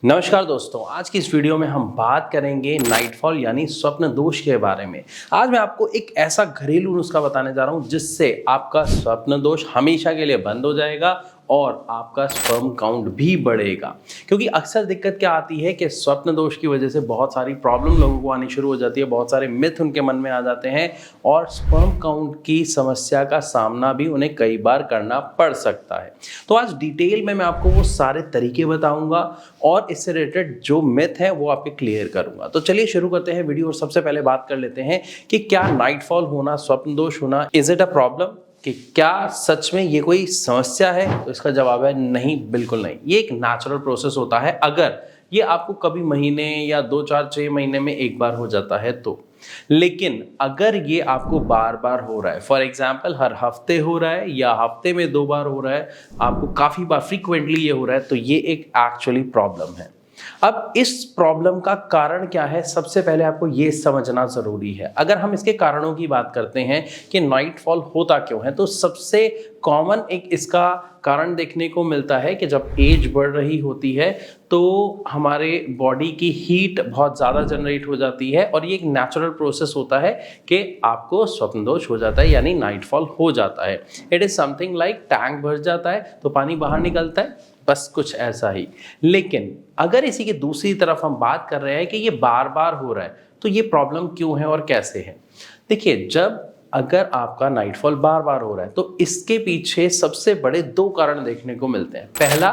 नमस्कार दोस्तों, आज की इस वीडियो में हम बात करेंगे नाइटफॉल यानी स्वप्न दोष के बारे में। आज मैं आपको एक ऐसा घरेलू नुस्खा बताने जा रहा हूं जिससे आपका स्वप्न दोष हमेशा के लिए बंद हो जाएगा और आपका स्पर्म काउंट भी बढ़ेगा। क्योंकि अक्सर दिक्कत क्या आती है कि स्वप्न दोष की वजह से बहुत सारी प्रॉब्लम लोगों को आनी शुरू हो जाती है, बहुत सारे मिथ उनके मन में आ जाते हैं और स्पर्म काउंट की समस्या का सामना भी उन्हें कई बार करना पड़ सकता है। तो आज डिटेल में मैं आपको वो सारे तरीके बताऊंगा और इससे रिलेटेड जो मिथ है वो आपके क्लियर करूंगा। तो चलिए शुरू करते हैं वीडियो और सबसे पहले बात कर लेते हैं कि क्या नाइटफॉल होना, स्वप्न दोष होना, इज इट अ प्रॉब्लम, कि क्या सच में ये कोई समस्या है? तो इसका जवाब है नहीं, बिल्कुल नहीं। ये एक नेचुरल प्रोसेस होता है अगर ये आपको कभी महीने या 2-4-6 महीने में एक बार हो जाता है तो। लेकिन अगर ये आपको बार बार हो रहा है, फॉर एग्जाम्पल हर हफ्ते हो रहा है या हफ्ते में 2 बार हो रहा है, आपको काफ़ी बार फ्रीक्वेंटली ये हो रहा है, तो ये एक एक्चुअली प्रॉब्लम है। अब इस प्रॉब्लम का कारण क्या है, सबसे पहले आपको ये समझना जरूरी है। अगर हम इसके कारणों की बात करते हैं कि नाइटफॉल होता क्यों है, तो सबसे कॉमन एक इसका कारण देखने को मिलता है कि जब एज बढ़ रही होती है तो हमारे बॉडी की हीट बहुत ज़्यादा जनरेट हो जाती है और ये एक नेचुरल प्रोसेस होता है कि आपको स्वप्न दोष हो जाता है यानी नाइटफॉल हो जाता है। It is something like tank भर जाता है तो पानी बाहर निकलता है, बस कुछ ऐसा ही। लेकिन अगर इसी की दूसरी तरफ हम बात कर रहे हैं कि ये बार बार हो रहा है तो ये प्रॉब्लम क्यों है और कैसे है। देखिए, जब अगर आपका नाइटफॉल बार बार हो रहा है तो इसके पीछे सबसे बड़े 2 कारण देखने को मिलते हैं। पहला,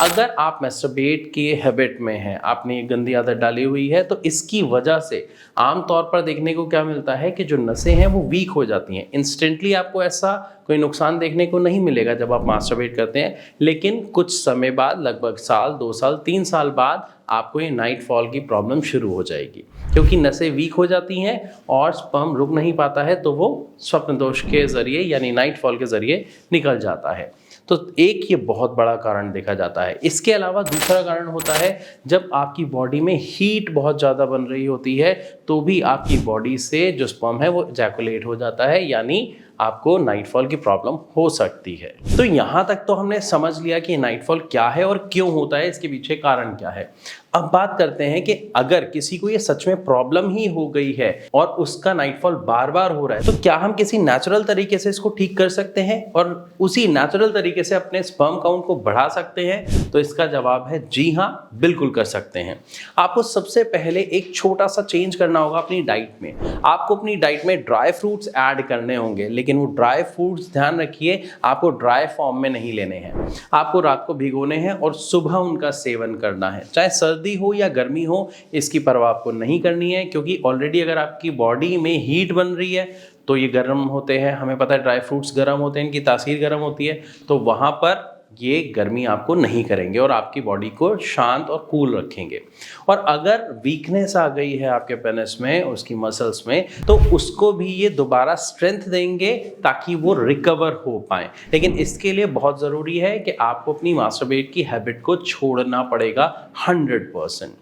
अगर आप मैस्टरबेट की हैबिट में हैं, आपने ये गंदी आदत डाली हुई है, तो इसकी वजह से आमतौर पर देखने को क्या मिलता है कि जो नसें हैं वो वीक हो जाती हैं। इंस्टेंटली आपको ऐसा कोई नुकसान देखने को नहीं मिलेगा जब आप मास्टरबेट करते हैं, लेकिन कुछ समय बाद, लगभग साल, 2 साल, 3 साल बाद आपको ये नाइटफॉल की प्रॉब्लम शुरू हो जाएगी क्योंकि नसें वीक हो जाती हैं और स्पर्म रुक नहीं पाता है, तो वो स्वप्न दोष के जरिए यानी नाइटफॉल के जरिए निकल जाता है। तो एक ये बहुत बड़ा कारण देखा जाता है। इसके अलावा दूसरा कारण होता है जब आपकी बॉडी में हीट बहुत ज़्यादा बन रही होती है तो भी आपकी बॉडी से जो स्पर्म है वो इजैकुलेट हो जाता है, यानी आपको नाइटफॉल की प्रॉब्लम हो सकती है। तो यहाँ तक तो हमने समझ लिया कि नाइटफॉल क्या है और क्यों होता है, इसके पीछे कारण क्या है। अब बात करते हैं कि अगर किसी को ये सच में प्रॉब्लम ही हो गई है और उसका नाइटफॉल बार बार हो रहा है तो क्या हम किसी नेचुरल तरीके से इसको ठीक कर सकते हैं और उसी नेचुरल तरीके से अपने स्पर्म काउंट को बढ़ा सकते हैं? तो इसका जवाब है जी हाँ, बिल्कुल कर सकते हैं। आपको सबसे पहले एक छोटा सा चेंज करना होगा अपनी डाइट में। आपको अपनी डाइट में ड्राई फ्रूट्स ऐड करने होंगे, लेकिन वो ड्राई फ्रूट्स, ध्यान रखिए, आपको ड्राई फॉर्म में नहीं लेने हैं। आपको रात को भिगोने हैं और सुबह उनका सेवन करना है। चाहे सर्दी हो या गर्मी हो, इसकी परवाह आपको नहीं करनी है, क्योंकि ऑलरेडी अगर आपकी बॉडी में हीट बन रही है तो ये गर्म होते हैं। हमें पता है ड्राई फ्रूट्स गर्म होते हैं, इनकी तासीर गर्म होती है, तो वहाँ पर ये गर्मी आपको नहीं करेंगे और आपकी बॉडी को शांत और कूल रखेंगे। और अगर वीकनेस आ गई है आपके पेनिस में, उसकी मसल्स में, तो उसको भी ये दोबारा स्ट्रेंथ देंगे ताकि वो रिकवर हो पाए। लेकिन इसके लिए बहुत ज़रूरी है कि आपको अपनी मास्टरबेट की हैबिट को छोड़ना पड़ेगा 100%।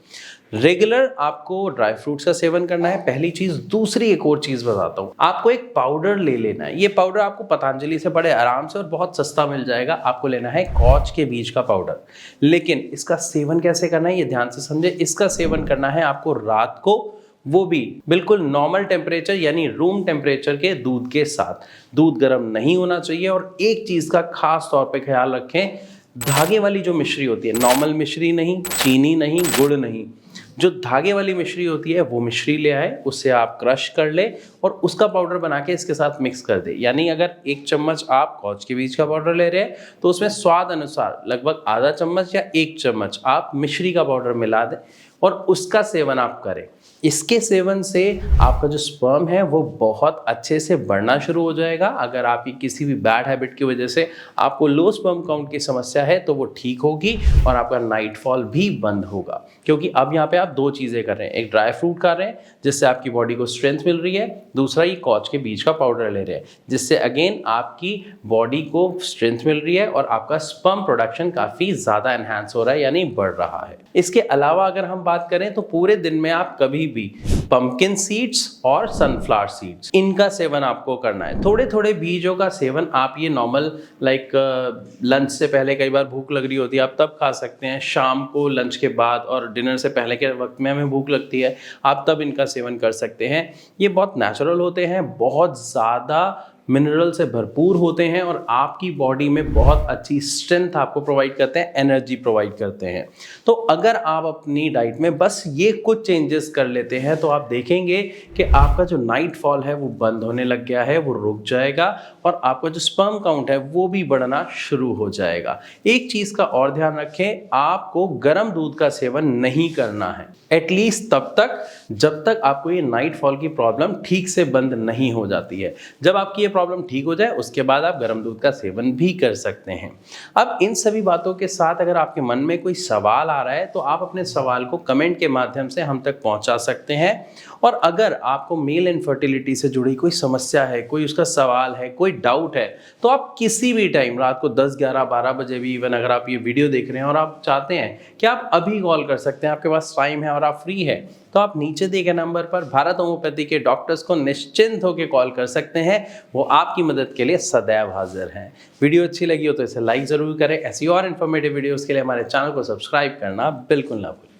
रेगुलर आपको ड्राई फ्रूट्स का सेवन करना है, पहली चीज। दूसरी एक और चीज बताता हूँ, आपको एक पाउडर ले लेना है। ये पाउडर आपको पतंजलि से बड़े आराम से और बहुत सस्ता मिल जाएगा। आपको लेना है कॉच के बीज का पाउडर। लेकिन इसका सेवन कैसे करना है ये ध्यान से समझे। इसका सेवन करना है आपको रात को, वो भी बिल्कुल नॉर्मल टेम्परेचर यानी रूम टेम्परेचर के दूध के साथ। दूध गर्म नहीं होना चाहिए। और एक चीज का खास तौर पे ख्याल रखें, धागे वाली जो मिश्री होती है, नॉर्मल मिश्री नहीं, चीनी नहीं, गुड़ नहीं, जो धागे वाली मिश्री होती है वो मिश्री ले आए, उससे आप क्रश कर ले और उसका पाउडर बना के इसके साथ मिक्स कर दे। यानी अगर 1 चम्मच आप कॉच के बीज का पाउडर ले रहे हैं तो उसमें स्वाद अनुसार लगभग आधा चम्मच या 1 चम्मच आप मिश्री का पाउडर मिला दें और उसका सेवन आप करें। इसके सेवन से आपका जो स्पर्म है वो बहुत अच्छे से बढ़ना शुरू हो जाएगा। अगर आपकी किसी भी बैड हैबिट की वजह से आपको लो स्पर्म काउंट की समस्या है तो वो ठीक होगी और आपका नाइटफॉल भी बंद होगा। क्योंकि अब यहाँ पे आप 2 चीज़ें कर रहे हैं, एक ड्राई फ्रूट खा रहे हैं जिससे आपकी बॉडी को स्ट्रेंथ मिल रही है, दूसरा ये कॉच के बीज का पाउडर ले रहे हैं जिससे अगेन आपकी बॉडी को स्ट्रेंथ मिल रही है और आपका स्पर्म प्रोडक्शन काफ़ी ज़्यादा एनहांस हो रहा है यानी बढ़ रहा है। इसके अलावा अगर हम बात करें तो पूरे दिन में आप कभी भी पंपकिन सीड्स और सनफ्लावर सीड्स, इनका सेवन आपको करना है। थोड़े थोड़े बीजों का सेवन आप ये नॉर्मल लाइक लंच से पहले, कई बार भूख लग रही होती है आप तब खा सकते हैं, शाम को लंच के बाद और डिनर से पहले के वक्त में हमें भूख लगती है, आप तब इनका सेवन कर सकते हैं। ये बहुत नेचुरल होते हैं, बहुत ज़्यादा मिनरल से भरपूर होते हैं और आपकी बॉडी में बहुत अच्छी स्ट्रेंथ आपको प्रोवाइड करते हैं, एनर्जी प्रोवाइड करते हैं। तो अगर आप अपनी डाइट में बस ये कुछ चेंजेस कर लेते हैं तो आप देखेंगे कि आपका जो नाइट फॉल है वो बंद होने लग गया है, वो रुक जाएगा और आपका जो स्पर्म काउंट है वो भी बढ़ना शुरू हो जाएगा। एक चीज़ का और ध्यान रखें, आपको गर्म दूध का सेवन नहीं करना है एटलीस्ट तब तक जब तक आपको ये नाइट फॉल की प्रॉब्लम ठीक से बंद नहीं हो जाती है। जब आपकी ये प्रॉब्लम ठीक हो जाए उसके बाद आप गर्म दूध का सेवन भी कर सकते हैं। अब इन सभी बातों के साथ अगर आपके मन में कोई सवाल आ रहा है तो आप अपने सवाल को कमेंट के माध्यम से हम तक पहुंचा सकते हैं। और अगर आपको मेल इनफर्टिलिटी से जुड़ी कोई समस्या है, कोई उसका सवाल है, कोई डाउट है, तो आप किसी भी टाइम रात को 10, 11, 12 बजे भी इवन अगर आप ये वीडियो देख रहे हैं और आप चाहते हैं कि आप अभी कॉल कर सकते हैं, आपके पास टाइम है और आप फ्री है, तो आप नीचे दिए गए नंबर पर भारत होम्योपैथी के डॉक्टर्स को निश्चिंत होकर कॉल कर सकते हैं। वो आपकी मदद के लिए सदैव हाजिर हैं। वीडियो अच्छी लगी हो तो इसे लाइक ज़रूर करें। ऐसी और इन्फॉर्मेटिव वीडियोस के लिए हमारे चैनल को सब्सक्राइब करना बिल्कुल ना भूलें।